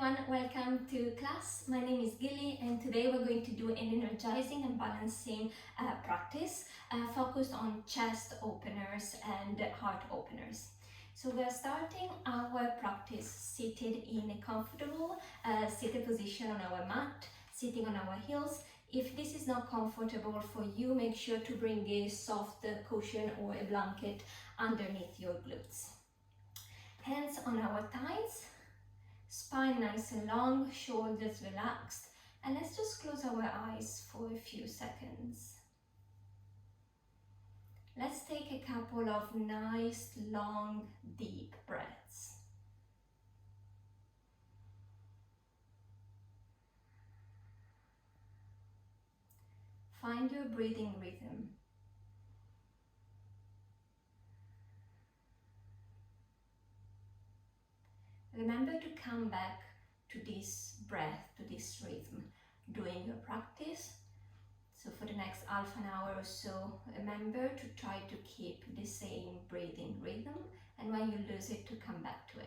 everyone, welcome to class. My name is Gilly and today we're going to do an energizing and balancing practice focused on chest openers and heart openers. So we're starting our practice seated in a comfortable seated position on our mat, sitting on our heels. If this is not comfortable for you, make sure to bring a soft cushion or a blanket underneath your glutes. Hands on our thighs. Spine nice and long, shoulders relaxed, and let's just close our eyes for a few seconds. Let's take a couple of nice, long, deep breaths. Find your breathing rhythm. Remember to come back to this breath, to this rhythm during your practice. So for the next half an hour or so, remember to try to keep the same breathing rhythm, and when you lose it, to come back to it.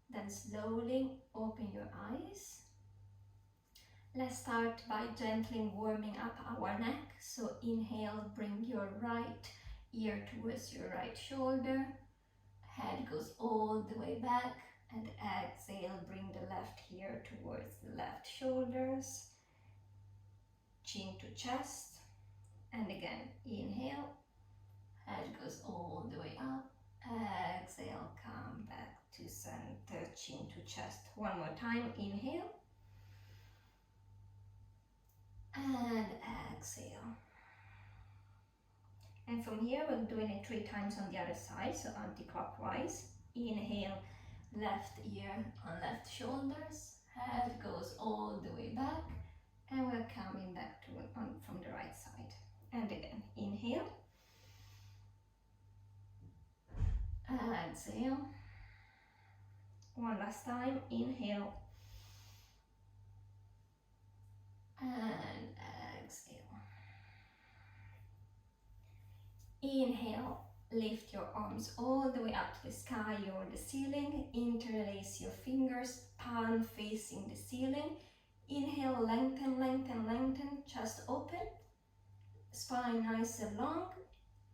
Then slowly open your eyes. Let's start by gently warming up our neck. So inhale, bring your right ear towards your right shoulder. Head goes all the way back. And exhale, bring the left ear towards the left shoulders. Chin to chest. And again, inhale. Head goes all the way up. Exhale, come back to center, chin to chest. One more time, inhale. And exhale. And from here, we're doing it 3 times on the other side, so anti-clockwise. Inhale, left ear on left shoulders. Head goes all the way back. And we're coming back to from the right side. And again, inhale. Exhale. One last time, inhale. And exhale. Inhale, lift your arms all the way up to the sky or the ceiling. Interlace your fingers, palm facing the ceiling. Inhale, lengthen, lengthen, lengthen, chest open. Spine nice and long.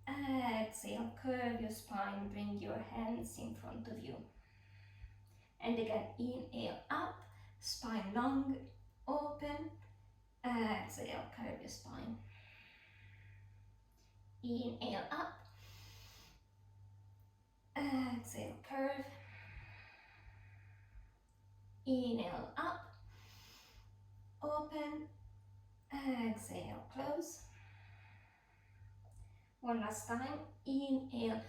Exhale, curve your spine, bring your hands in front of you. And again, inhale up, spine long, open. Exhale, curve your spine. Inhale up. Exhale, curve. Inhale up. Open. Exhale, close. One last time. Inhale.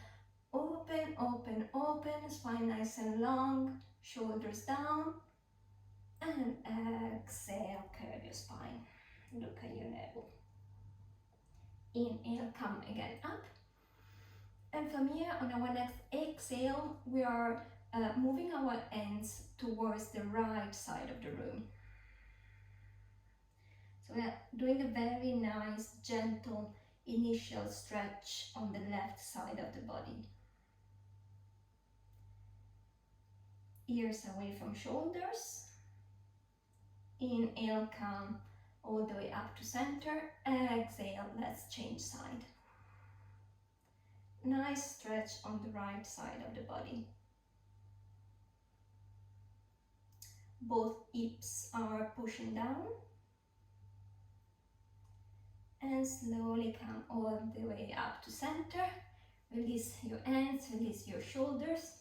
Open, open, open. Spine nice and long. Shoulders down. And exhale, curve your spine. Look at your navel. Inhale, come again up. And from here, on our next exhale, we are moving our hands towards the right side of the room. So we are doing a very nice, gentle initial stretch on the left side of the body. Ears away from shoulders. Inhale, come all the way up to center. Exhale, let's change side. Nice stretch on the right side of the body. Both hips are pushing down. And slowly come all the way up to center. Release your hands, release your shoulders.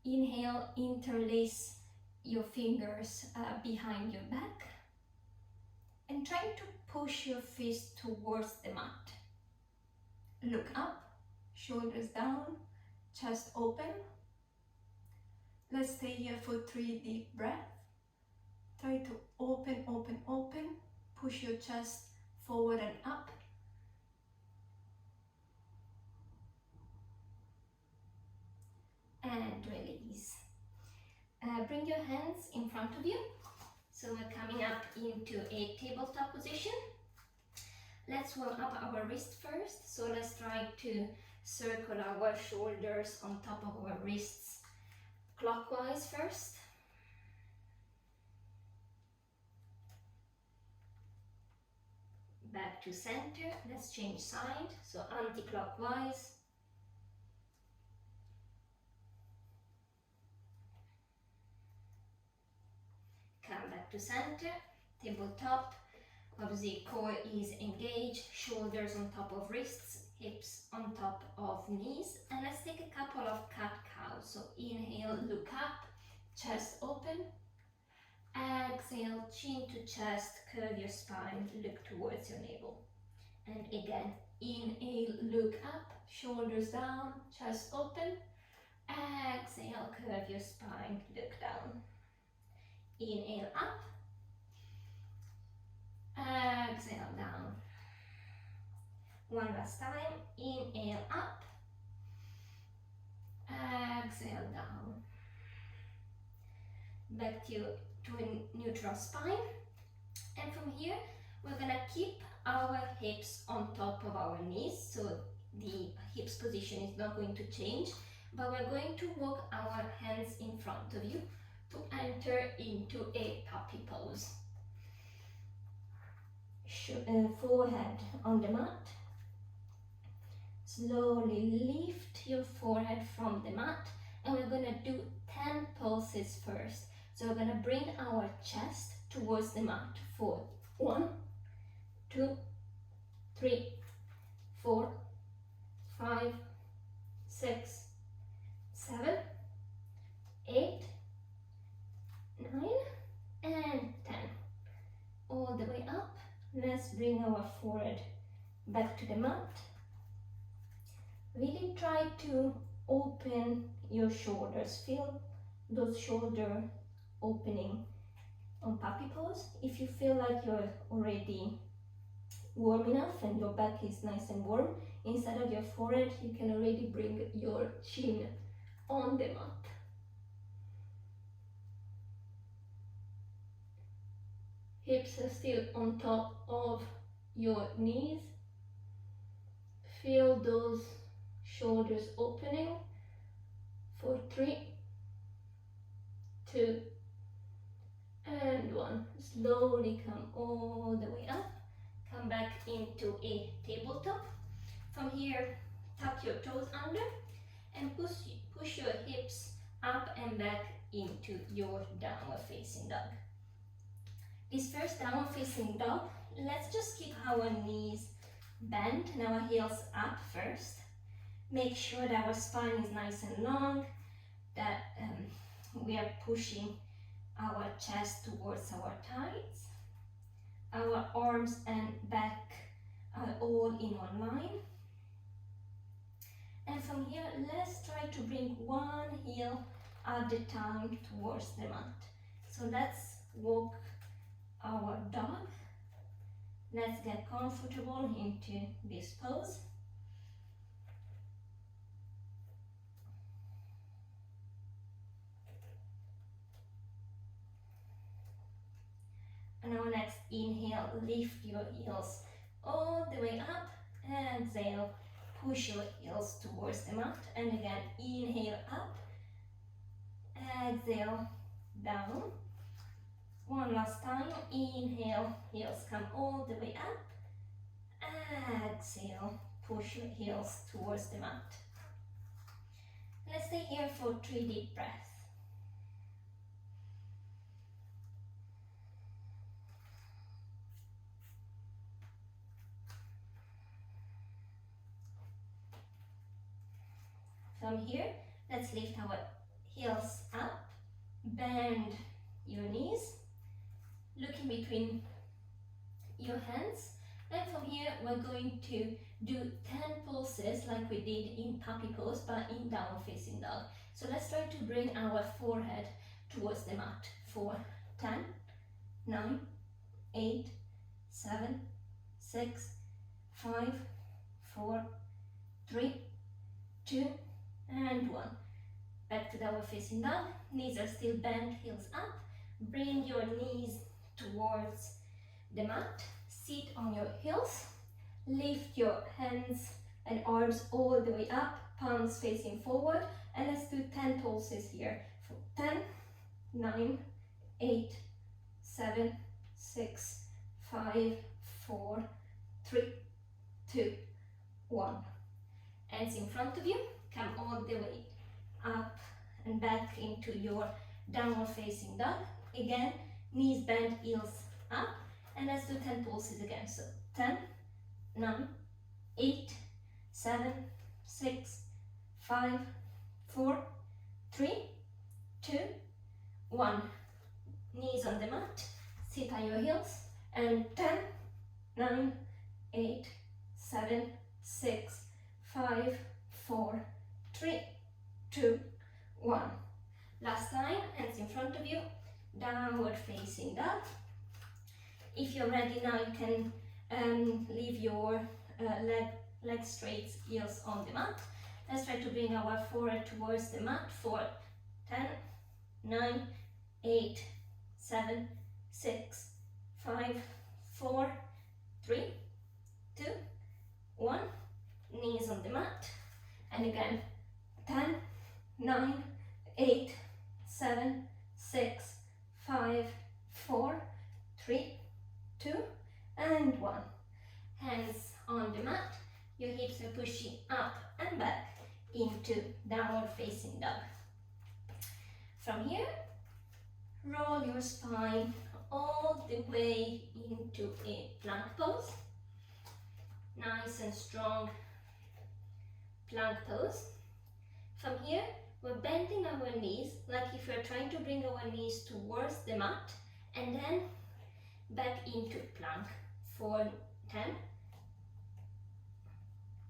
Inhale, interlace your fingers behind your back. And try to push your fist towards the mat. Look up. Shoulders down, chest open. Let's stay here for 3 deep breaths. Try to open, open, open. Push your chest forward and up. And release. Bring your hands in front of you. So we're coming into a tabletop position. Let's warm up our wrist first. So let's try to circle our shoulders on top of our wrists clockwise first. Back to center. Let's change side. So anti-clockwise. Come back to center. Tabletop. Obviously, core is engaged, shoulders on top of wrists, hips on top of knees. And let's take a couple of cat-cows. So inhale, look up, chest open. Exhale, chin to chest, curve your spine, look towards your navel. And again, inhale, look up, shoulders down, chest open. Exhale, curve your spine, look down. Inhale up. Exhale down. One last time. Inhale up. Exhale down. Back to a neutral spine. And from here, we're gonna keep our hips on top of our knees. So the hips position is not going to change, but we're going to walk our hands in front of you to enter into a puppy pose. Forehead on the mat. Slowly lift your forehead from the mat, and we're gonna do 10 pulses first. So we're gonna bring our chest towards the mat for 1, 2, 3, 4, 5, 6, 7, 8, 9, and 10. All the way up. Let's bring our forehead back to the mat. Really try to open your shoulders. Feel those shoulder opening on puppy pose. If you feel like you're already warm enough and your back is nice and warm, inside of your forehead, you can already bring your chin on the mat. Hips are still on top of your knees. Feel those shoulders opening for 3, 2, and 1. Slowly come all the way up. Come back into a tabletop. From here, tuck your toes under and push your hips up and back into your downward facing dog. This first downward facing dog, let's just keep our knees bent and our heels up first. Make sure that our spine is nice and long, that we are pushing our chest towards our thighs. Our arms and back are all in one line. And from here, let's try to bring one heel at a time towards the mat. So let's walk our dog. Let's get comfortable into this pose. And our next inhale, lift your heels all the way up. Exhale, push your heels towards the mat. And again, inhale up. Exhale, down. One last time. Inhale, heels come all the way up. Exhale, push your heels towards the mat. Let's stay here for 3 deep breaths. From here, let's lift our heels up, bend your knees, look in between your hands, and from here we're going to do 10 pulses like we did in puppy pose but in downward facing dog. So let's try to bring our forehead towards the mat for 10, 9, 8, 7, 6, 5, 4, 3, 2, and 1. Back to downward facing dog. Knees are still bent, heels up. Bring your knees towards the mat, sit on your heels, lift your hands and arms all the way up, palms facing forward, and let's do 10 pulses here. 10, 9, 8, 7, 6, 5, 4, 3, 2, 1. Hands in front of you, come all the way up and back into your downward facing dog. Again, knees bent, heels up, and let's do 10 pulses again. So 10, 9, 8, 7, 6, 5, 4, 3, 2, 1. Knees on the mat, sit on your heels, and 10, 9, 8, 7, 6, 5, 4, 3, 2, 1. Last time, hands in front of you, downward facing dog. If you're ready now, you can leave your leg straight, heels on the mat. Let's try to bring our forehead towards the mat for 10, 9, 8, 7, 6, 5, 4, 3, 2, 1. Knees on the mat. And again, 10, 9, 8, 7, 6, 5, 4, 3, 2, and 1. Hands on the mat. Your hips are pushing up and back into downward facing dog. From here, roll your spine all the way into a plank pose. Nice and strong plank pose. From here, we're bending our knees like if we're trying to bring our knees towards the mat, and then back into plank for 10,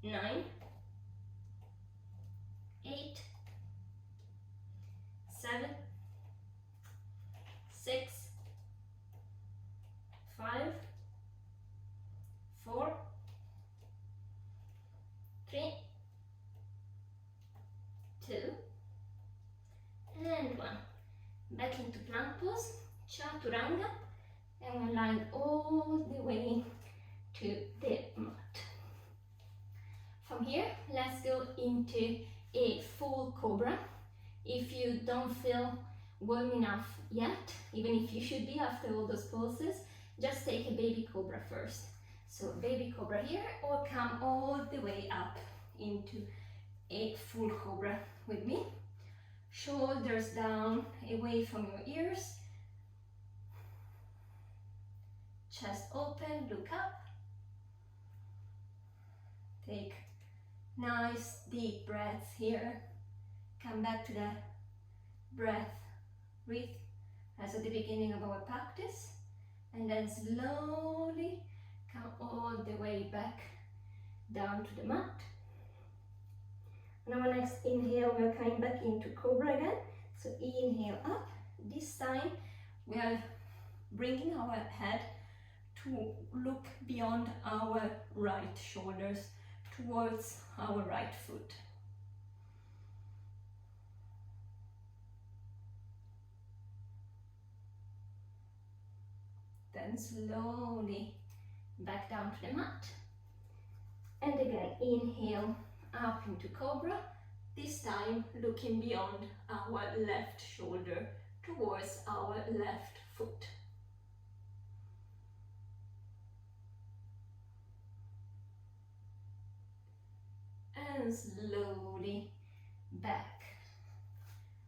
9, 8, 7, 6, 5, 4, 3, 2, and 1. Back into plank pose, chaturanga, and we're lying all the way to the mat. From here, let's go into a full cobra. If you don't feel warm enough yet, even if you should be after all those poses, just take a baby cobra first. So baby cobra here, or come all the way up into a full cobra with me. Shoulders down, away from your ears. Chest open, look up. Take nice deep breaths here. Come back to the breath. Breathe as at the beginning of our practice. And then slowly come all the way back down to the mat. On our next inhale, we're coming back into cobra again. So inhale up. This time we are bringing our head to look beyond our right shoulders towards our right foot. Then slowly back down to the mat. And again, inhale up into cobra, this time looking beyond our left shoulder towards our left foot. And slowly back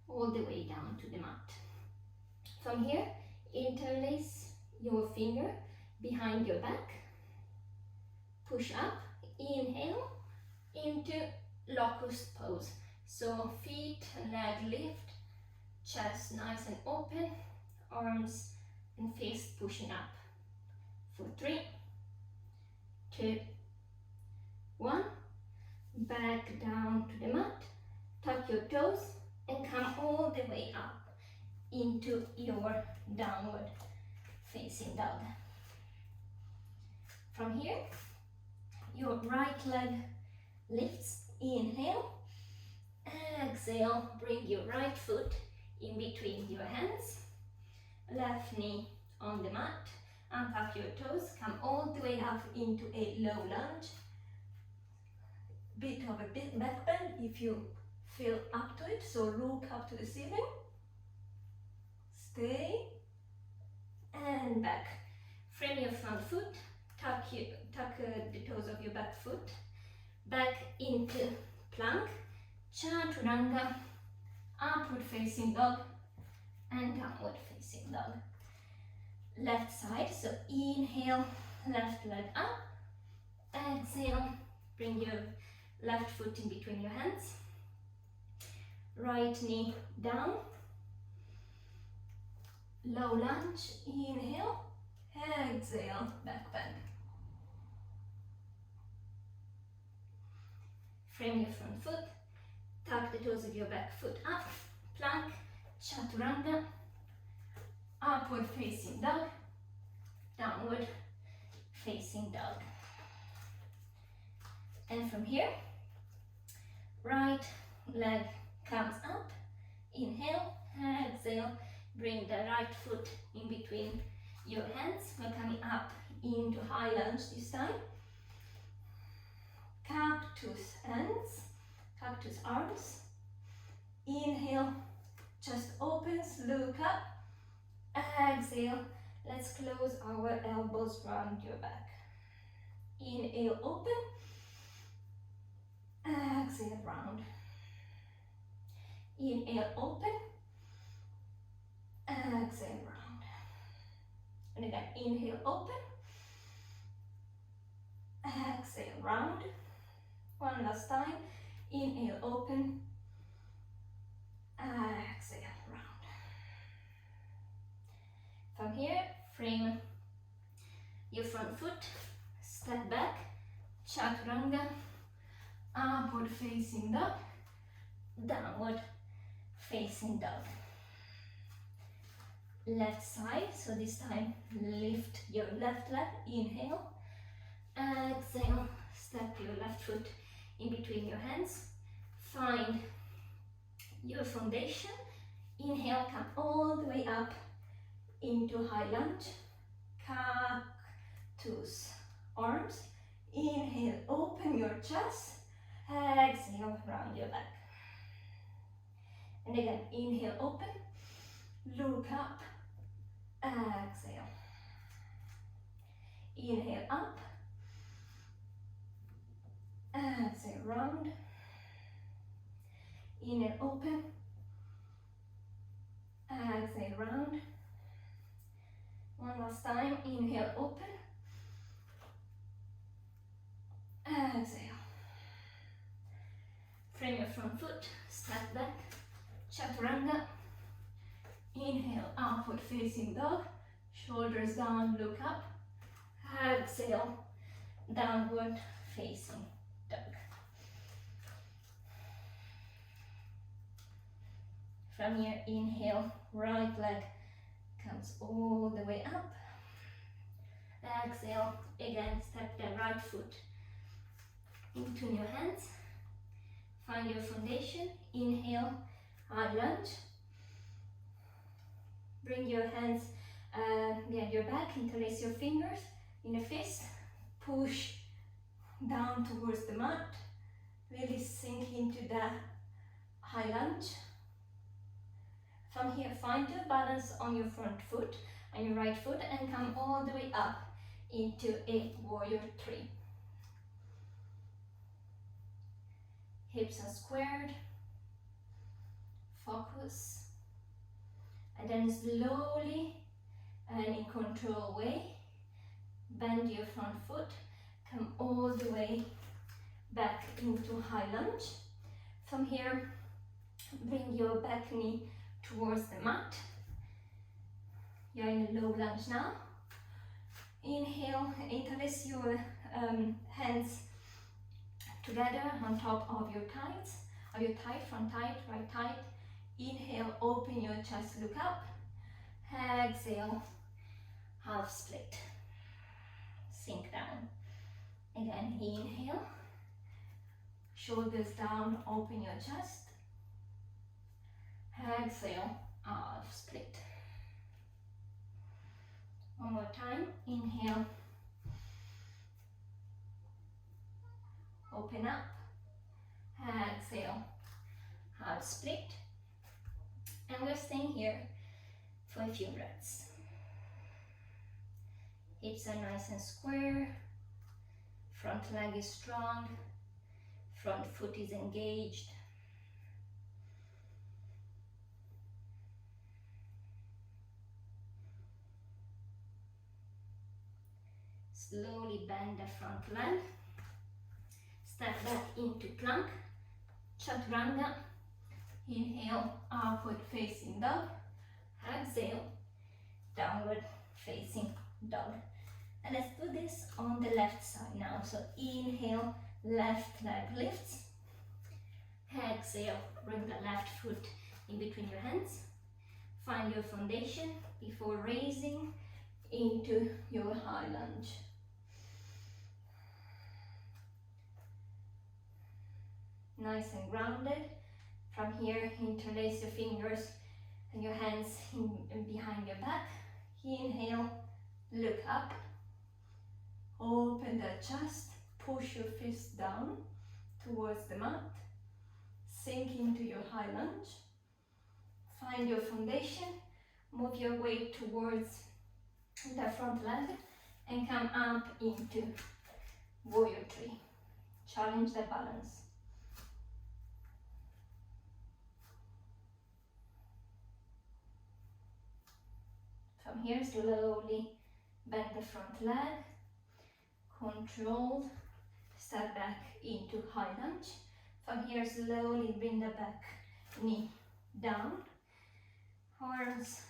all the way down to the mat. From here, interlace your finger behind your back, push up, inhale into locust pose. So feet and leg lift, chest nice and open, arms and face pushing up. For 3, 2, 1. Back down to the mat, tuck your toes and come all the way up into your downward facing dog. From here, your right leg lifts, inhale, exhale, bring your right foot in between your hands, left knee on the mat, Untuck your toes, come all the way up into a low lunge. Bit of a back bend if you feel up to it, so look up to the ceiling. Stay and back. Frame your front foot, tuck the toes of your back foot, back into plank, chaturanga, upward facing dog, and downward facing dog. Left side, so inhale, left leg up, exhale, bring your left foot in between your hands, right knee down, low lunge, inhale, exhale, back bend. Frame your front foot, tuck the toes of your back foot up, plank, chaturanga, upward facing dog, downward facing dog. And from here, right leg comes up, inhale, exhale, bring the right foot in between your hands. We're coming up into high lunge this time. Cactus hands, cactus arms. Inhale, chest opens, look up. Exhale, let's close our elbows round your back. Inhale, open. Exhale, round. Inhale, open. Exhale, round. And again, inhale, open. Exhale, round. One last time. Inhale, open. Exhale, round. From here, frame your front foot, step back, chaturanga, upward facing dog, downward facing dog. Left side, so this time lift your left leg, inhale, exhale, step your left foot in between your hands, find your foundation, inhale, come all the way up into high lunge, cactus arms, inhale, open your chest, exhale, round your back. And again, inhale, open, look up, exhale. Inhale, up, exhale, round. Inhale, open, exhale, round. One last time, inhale, open, exhale. Frame your front foot, step back, chaturanga. Inhale, upward facing dog, shoulders down, look up. Exhale, downward facing dog. From here, inhale, right leg comes all the way up. Exhale, again, step the right foot in between your hands. Find your foundation. Inhale, high lunge. Bring your hands behind your back, interlace your fingers in a fist. Push down towards the mat. Really sink into the high lunge. From here, find your balance on your front foot and your right foot and come all the way up into a warrior three. Hips are squared. Focus. And then slowly and in control way, bend your front foot, come all the way back into high lunge. From here, bring your back knee towards the mat. You're in a low lunge now. Inhale, interlace your hands together on top of your thighs, front thigh, right thigh. Inhale, open your chest, look up. Exhale, half split. Sink down. Again, inhale. Shoulders down, open your chest. Exhale, half split. One more time, inhale, open up, exhale, half split, and we're staying here for a few breaths. Hips are nice and square, front leg is strong, front foot is engaged. Slowly bend the front leg, step back into plank, chaturanga, inhale, upward facing dog, exhale, downward facing dog. And let's do this on the left side now. So inhale, left leg lifts, exhale, bring the left foot in between your hands, find your foundation before raising into your high lunge. Nice and grounded. From here, interlace your fingers and your hands in behind your back. Inhale, look up, open the chest, push your fist down towards the mat, sink into your high lunge, find your foundation, move your weight towards the front leg and come up into warrior three. Challenge the balance. From here, slowly bend the front leg, controlled, step back into high lunge. From here, slowly bring the back knee down, arms,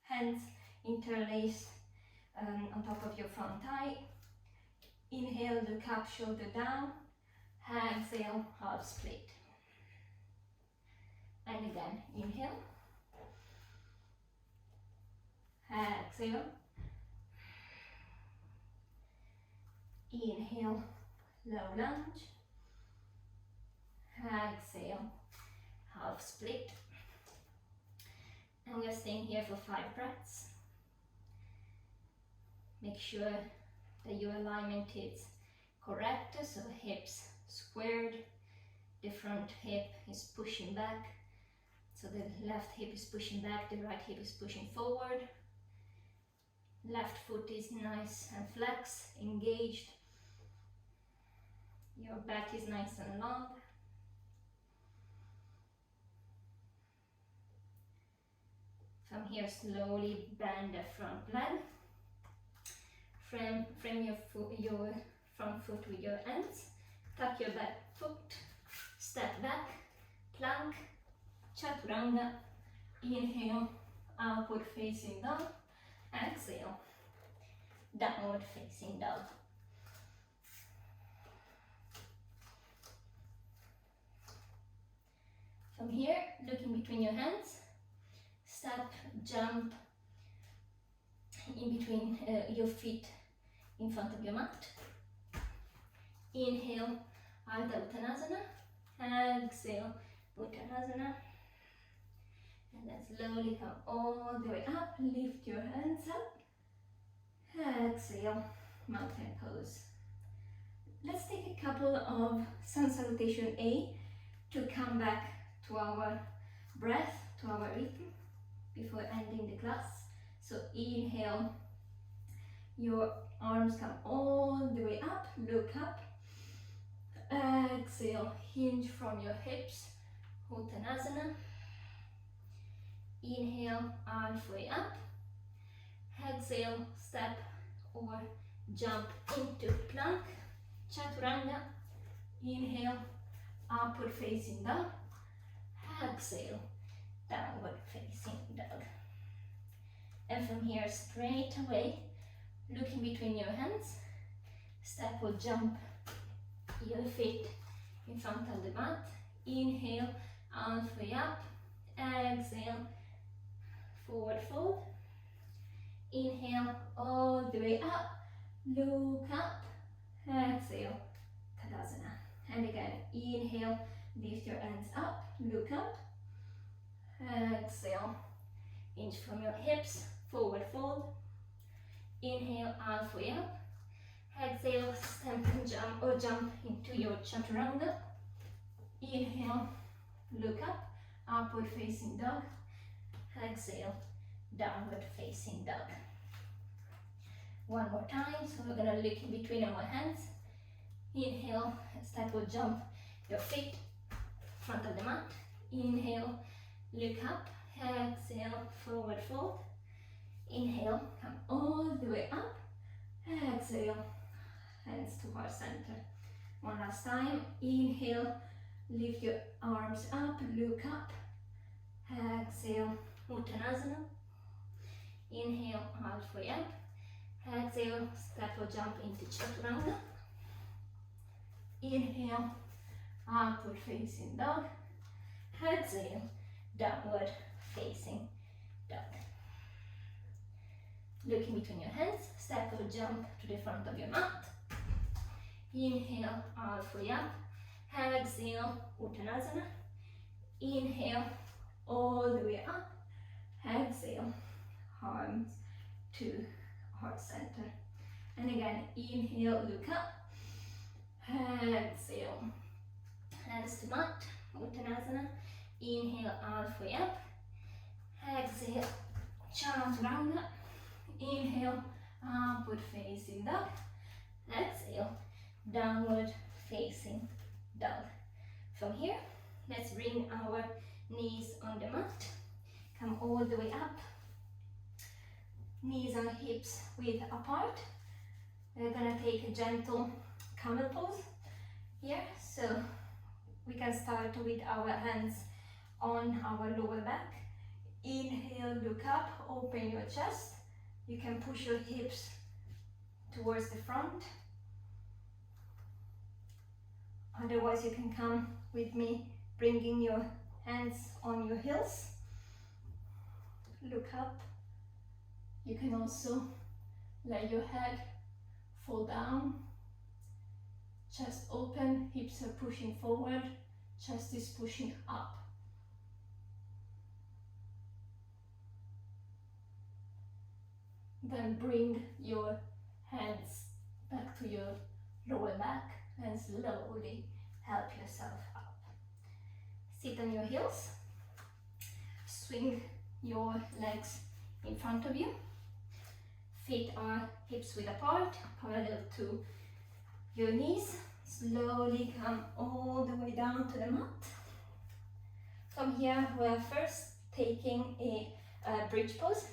hands interlaced on top of your front thigh. Inhale, look up, shoulder down, exhale, half split. And again, inhale, exhale, inhale, low lunge, exhale, half split. And we're staying here for 5 breaths. Make sure that your alignment is correct, so hips squared, the front hip is pushing back, so the left hip is pushing back, the right hip is pushing forward. Left foot is nice and flex, engaged. Your back is nice and long. From here, slowly bend the front leg. Frame your front foot with your hands. Tuck your back foot. Step back. Plank. Chaturanga. Inhale. Upward facing dog. Exhale. Downward facing dog. From here, looking between your hands. Step, jump in between your feet in front of your mat. Inhale, Ardha Uttanasana. Exhale, Uttanasana. And then slowly come all the way up. Lift your hands up. Exhale, mountain pose. Let's take a couple of sun salutation A to come back to our breath, to our rhythm before ending the class. So inhale, your arms come all the way up, look up. Exhale, hinge from your hips, Uttanasana. Inhale, halfway up. Exhale, step or jump into plank, chaturanga. Inhale, upward facing dog. Exhale, downward facing dog. And from here, straight away, looking between your hands, step or jump your feet in front of the mat. Inhale, halfway up. Exhale, forward fold. Inhale, all the way up. Look up. Exhale, Tadasana. And again, inhale, lift your hands up, look up. Exhale, hinge from your hips, forward fold. Inhale, halfway up. Exhale, stamp and jump or jump into your chaturanga. Inhale, look up, upward facing dog. Exhale, downward facing dog. One more time, so we're gonna look in between our hands. Inhale, step or jump your feet, front of the mat. Inhale, look up. Exhale, forward fold. Inhale, come all the way up. Exhale, hands to heart center. One last time. Inhale, lift your arms up, look up. Exhale, Uttanasana. Inhale, halfway up. Exhale, step or jump into Chaturanga. Inhale, upward facing dog. Exhale, downward facing dog. Look in between your hands, step or jump to the front of your mat. Inhale, halfway up. Exhale, Uttanasana. Inhale, all the way up. Exhale, arms to heart center. And again, inhale, look up. Exhale, hands to mat, Uttanasana. Inhale, halfway up. Exhale, Chaturanga. Inhale, upward facing dog. Exhale, downward facing dog. From here, let's bring our knees on the mat. Come all the way up. Knees and hips width apart. We're gonna take a gentle camel pose here. So we can start with our hands on our lower back. Inhale, look up, open your chest. You can push your hips towards the front. Otherwise, you can come with me, bringing your hands on your heels. Look up. You can also let your head fall down. Chest open, hips are pushing forward, chest is pushing up. Then bring your hands back to your lower back and slowly help yourself up. Sit on your heels, swing your legs in front of you. Feet are hips width apart, parallel to your knees. Slowly come all the way down to the mat. From here, we are first taking a bridge pose.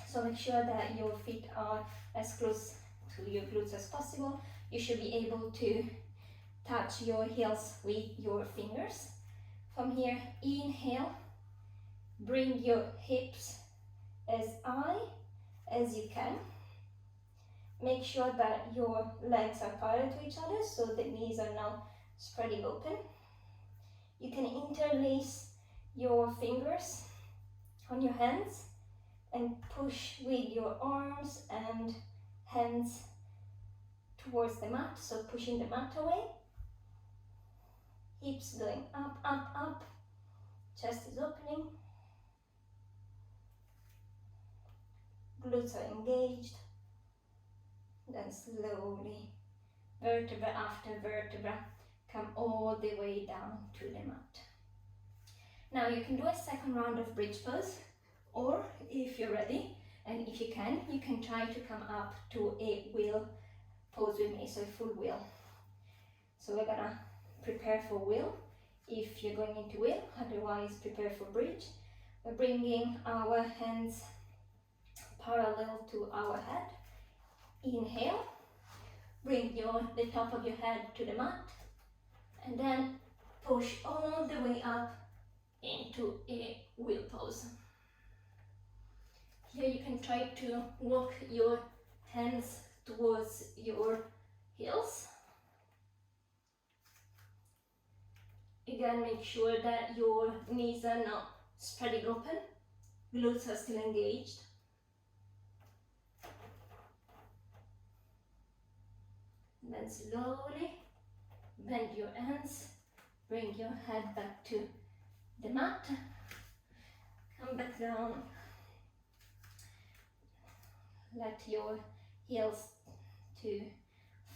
So make sure that your feet are as close to your glutes as possible. You should be able to touch your heels with your fingers. From here, inhale, bring your hips as high as you can. Make sure that your legs are parallel to each other, so the knees are now spreading open. You can interlace your fingers on your hands and push with your arms and hands towards the mat, so pushing the mat away. Hips going up, up, up. Chest is opening. Glutes are engaged. Then slowly, vertebra after vertebra, come all the way down to the mat. Now you can do a second round of bridge pose, or if you're ready, and if you can try to come up to a wheel pose with me, so a full wheel. So we're gonna prepare for wheel, if you're going into wheel, otherwise prepare for bridge. We're bringing our hands parallel to our head. Inhale, bring the top of your head to the mat, and then push all the way up into a wheel pose. Here you can try to walk your hands towards your heels. Again, make sure that your knees are not spreading open, glutes are still engaged. And then slowly bend your hands, bring your head back to the mat, come back down, let your heels to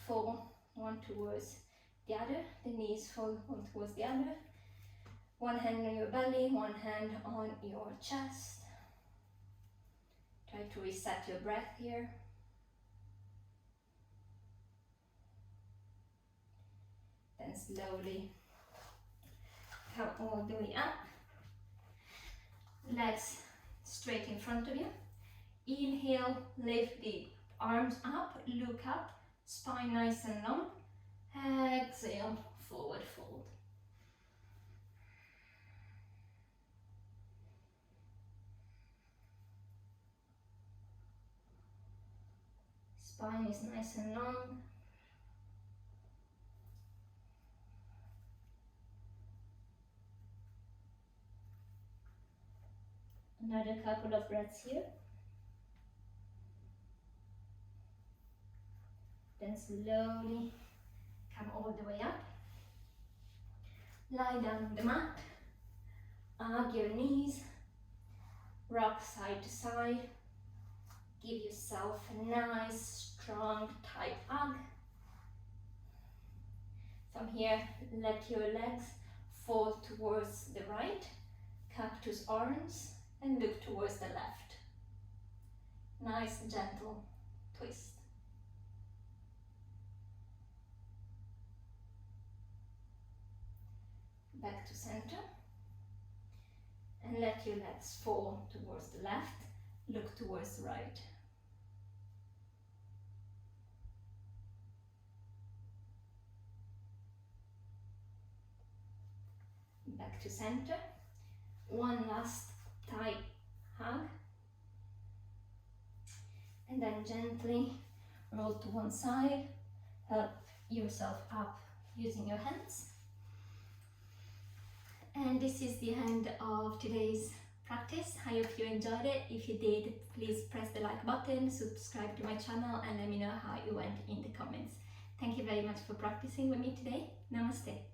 fall one towards the other, the knees fall one towards the other. One hand on your belly, one hand on your chest. Try to reset your breath here. Then slowly come all the way up. Legs straight in front of you. Inhale, lift the arms up, look up, spine nice and long. Exhale, forward fold. Spine is nice and long. Another couple of breaths here. Then slowly come all the way up. Lie down on the mat. Hug your knees. Rock side to side. Give yourself a nice, strong, tight hug. From here, let your legs fall towards the right. Cactus arms and look towards the left. Nice, gentle twist. Back to center. And let your legs fall towards the left. Look towards the right. Back to center. One last tight hug. And then gently roll to one side. Help yourself up using your hands. And this is the end of today's practice. I hope you enjoyed it. If you did, please press the like button, subscribe to my channel, and let me know how it went in the comments. Thank you very much for practicing with me today. Namaste.